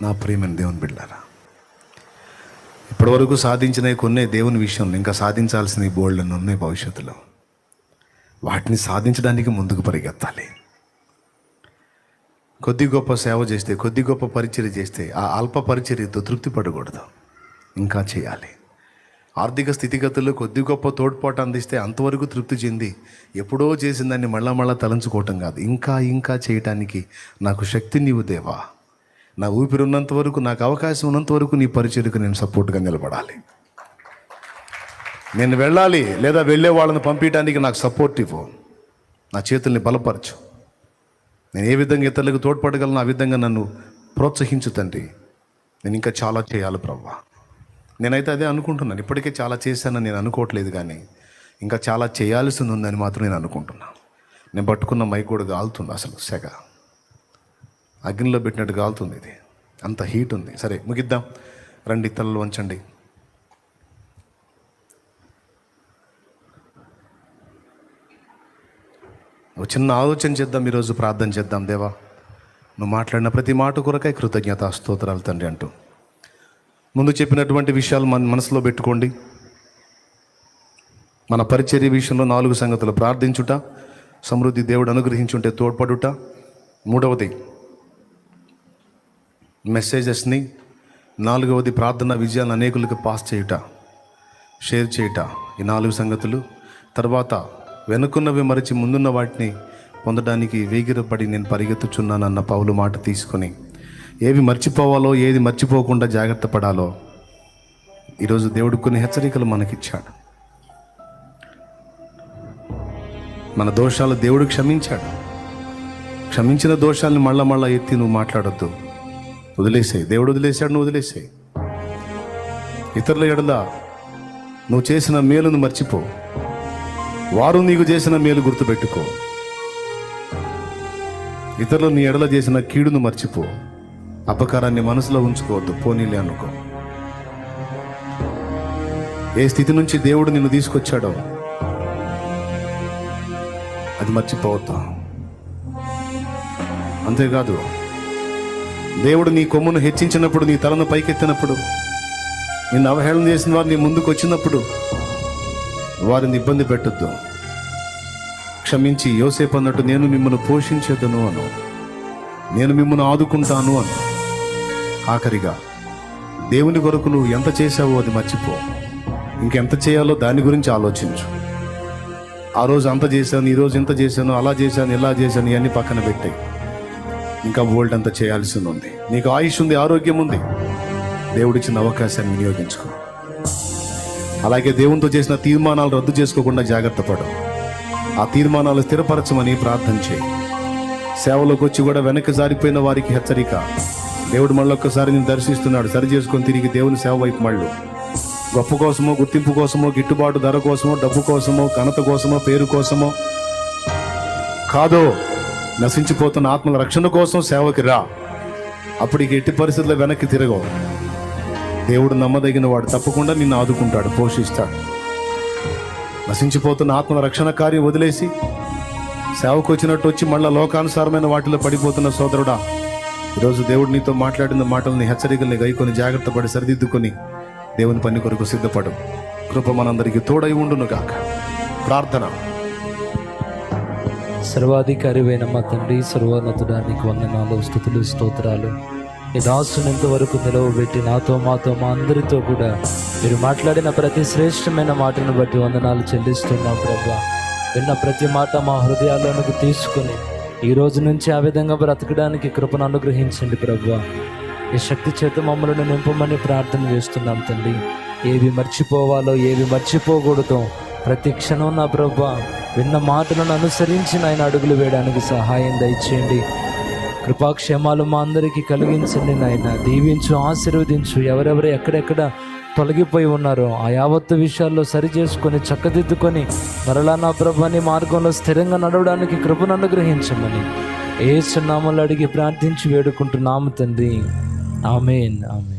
నా ప్రియమైన దేవుని బిడ్డలారా, ఇప్పటివరకు సాధించినవి కొన్నే దేవుని విషయంలో, ఇంకా సాధించాల్సినవి బోల్డ్ని ఉన్నాయి భవిష్యత్తులో. వాటిని సాధించడానికి ముందుకు పరిగెత్తాలి. కొద్ది గొప్ప సేవ చేస్తే, కొద్ది గొప్ప పరిచర్య చేస్తే ఆ అల్ప పరిచర్యతో తృప్తి పడకూడదు, ఇంకా చేయాలి. ఆర్థిక స్థితిగతుల్లో కొద్ది గొప్ప తోడ్పాటు అందిస్తే అంతవరకు తృప్తి చెంది ఎప్పుడో చేసిన దాన్ని మళ్ళా తలంచుకోవటం కాదు, ఇంకా చేయటానికి నాకు శక్తి నీవు దేవా, నా ఊపిరి ఉన్నంత వరకు, నాకు అవకాశం ఉన్నంత వరకు నీ పరిచర్యకు నేను సపోర్ట్గా నిలబడాలి. నేను వెళ్ళాలి, లేదా వెళ్ళే వాళ్ళని పంపించడానికి నాకు సపోర్ట్ ఇవ్వు, నా చేతుల్ని బలపరచు. నేను ఏ విధంగా ఇతరులకు తోడ్పడగలను ఆ విధంగా నన్ను ప్రోత్సహించు తండ్రి. నేను ఇంకా చాలా చేయాలి ప్రభువా. నేనైతే అదే అనుకుంటున్నాను. ఇప్పటికే చాలా చేశానని నేను అనుకోవట్లేదు, కానీ ఇంకా చాలా చేయాల్సి ఉందని మాత్రం నేను అనుకుంటున్నాను. నేను పట్టుకున్న మైక్ కూడా కాలుతుంది, అసలు సెగ అగ్నిలో పెట్టినట్టు కాలుతుంది. ఇది అంత హీట్ ఉంది. సరే ముగిద్దాం రండి, తలలు వంచండి. ఒక చిన్న ఆలోచన చేద్దాం, ఈరోజు ప్రార్థన చేద్దాం. దేవా, నువ్వు మాట్లాడిన ప్రతి మాట కొరకై కృతజ్ఞత స్తోత్రాలు తండ్రి అంటూ ముందు చెప్పినటువంటి విషయాలు మన మనసులో పెట్టుకోండి. మన పరిచర్య విషయంలో 4 సంగతులు: ప్రార్థించుట, సమృద్ధి దేవుడు అనుగ్రహించుంటే తోడ్పడుట, మూడవది మెసేజెస్ని, 4వది ప్రార్థన విజయాలను అనేకులకు పాస్ చేయుట, షేర్ చేయుట. ఈ 4 సంగతులు. తర్వాత వెనుకున్నవి మరిచి ముందున్న వాటిని పొందడానికి వేగిరపడి నేను పరిగెత్తుచున్నానన్న పౌలు మాట తీసుకొని ఏవి మర్చిపోవాలో, ఏది మర్చిపోకుండా జాగ్రత్త పడాలో ఈరోజు దేవుడు కొన్ని హెచ్చరికలు మనకిచ్చాడు. మన దోషాలు దేవుడు క్షమించాడు. క్షమించిన దోషాలను మళ్ళా ఎత్తి నువ్వు మాట్లాడొద్దు, వదిలేసాయి. దేవుడు వదిలేశాడు, నువ్వు వదిలేసాయి. ఇతరుల ఎడల నువ్వు చేసిన మేలును మర్చిపో, వారు నీకు చేసిన మేలు గుర్తుపెట్టుకో. ఇతరులు నీ ఎడల చేసిన కీడును మర్చిపో, అపకారాన్ని మనసులో ఉంచుకోవద్దు, పోనీలే అనుకో. ఏ స్థితి నుంచి దేవుడు నిన్ను తీసుకొచ్చాడో అది మర్చిపోవద్దు. అంతేకాదు, దేవుడు నీ కొమ్మును హెచ్చించినప్పుడు, నీ తలను పైకెత్తినప్పుడు, నిన్ను అవహేళన చేసిన వారు నీ ముందుకు వచ్చినప్పుడు వారిని ఇబ్బంది పెట్టొద్దు. క్షమించి యోసేపు అన్నట్టు నేను మిమ్మల్ని పోషించేదను అను, నేను మిమ్మల్ని ఆదుకుంటాను అను. ఆఖరిగా దేవుని కొరకు నువ్వు ఎంత చేశావో అది మర్చిపో, ఇంకెంత చేయాలో దాని గురించి ఆలోచించు. ఆ రోజు అంత చేశాను, ఈరోజు ఇంత చేశాను, అలా చేశాను, ఇలా చేశాను, ఇవన్నీ పక్కన పెట్టాయి. ఇంకా వరల్డ్ అంతా చేయాల్సింది ఉంది. నీకు ఆయుష్ ఉంది, ఆరోగ్యం ఉంది, దేవుడిచ్చిన అవకాశాన్ని వినియోగించుకో. అలాగే దేవునితో చేసిన తీర్మానాలు రద్దు చేసుకోకుండా జాగ్రత్త పడు. ఆ తీర్మానాలు స్థిరపరచమని ప్రార్థన చేయి. సేవలోకి వచ్చి కూడా వెనక్కి జారిపోయిన వారికి హెచ్చరిక. దేవుడు మళ్ళొక్కసారి నేను దర్శిస్తున్నాడు, సరి చేసుకొని తిరిగి దేవుని సేవ వైపు మళ్ళు. గొప్ప కోసమో, గుర్తింపు కోసమో, గిట్టుబాటు ధర కోసమో, డబ్బు కోసమో, ఘనత కోసమో, పేరు కోసమో కాదో, నశించిపోతున్న ఆత్మల రక్షణ కోసం సేవకి రా. అప్పటికి ఎట్టి పరిస్థితుల్లో వెనక్కి తిరగవు. దేవుడు నమ్మదగిన వాడు, తప్పకుండా నిన్ను ఆదుకుంటాడు, పోషిస్తాడు. నశించిపోతున్న ఆత్మల రక్షణ కార్యం వదిలేసి సేవకు వచ్చినట్టు వచ్చి మళ్ళా లోకానుసారమైన వాటిలో పడిపోతున్న సోదరుడా, ఈరోజు దేవుడు నీతో మాట్లాడిన మాటల్ని, హెచ్చరికల్ని గైకొని జాగ్రత్త పడి సరిదిద్దుకొని దేవుని పని కొరకు సిద్ధపడు. కృప మనందరికీ తోడై ఉండును గాక. ప్రార్థన. సర్వాధికారివైన మా తండ్రి, సర్వోన్నతుడా, నీకు వందనాలు, స్తుతులు, స్తోత్రాలు. ఈ దాసుని ఇంతవరకు నిలవబెట్టి నాతో, మాతో, మా అందరితో కూడా మీరు మాట్లాడిన ప్రతి శ్రేష్టమైన మాటను బట్టి వందనాలు చెల్లిస్తున్నాం ప్రభా. విన్న ప్రతి మాట మా హృదయాల్లోనికి తీసుకుని ఈ రోజు నుంచి ఆ విధంగా బ్రతకడానికి కృపను అనుగ్రహించండి ప్రభా. ఈ శక్తి చేత మమ్మల్ని నింపమని ప్రార్థన చేస్తున్నాం తండ్రి. ఏవి మర్చిపోవాలో, ఏవి మర్చిపోకూడదో ప్రతి క్షణం నా ప్రభా విన్న మాటలను అనుసరించి ఆయన అడుగులు వేయడానికి సహాయం దయచేయండి. కృపాక్షేమాలు మా అందరికీ కలిగించండి నాయన. దీవించు, ఆశీర్వదించు. ఎవరెవరు ఎక్కడెక్కడ తొలగిపోయి ఉన్నారో ఆ యావత్తు విషయాల్లో సరి చేసుకొని చక్కదిద్దుకొని మరలా నా ప్రభాని మార్గంలో స్థిరంగా నడవడానికి కృపను అనుగ్రహించమని యేసు నామములో అడిగి ప్రార్థించి వేడుకుంటున్నాము తండ్రి. ఆమేన్, ఆమేన్.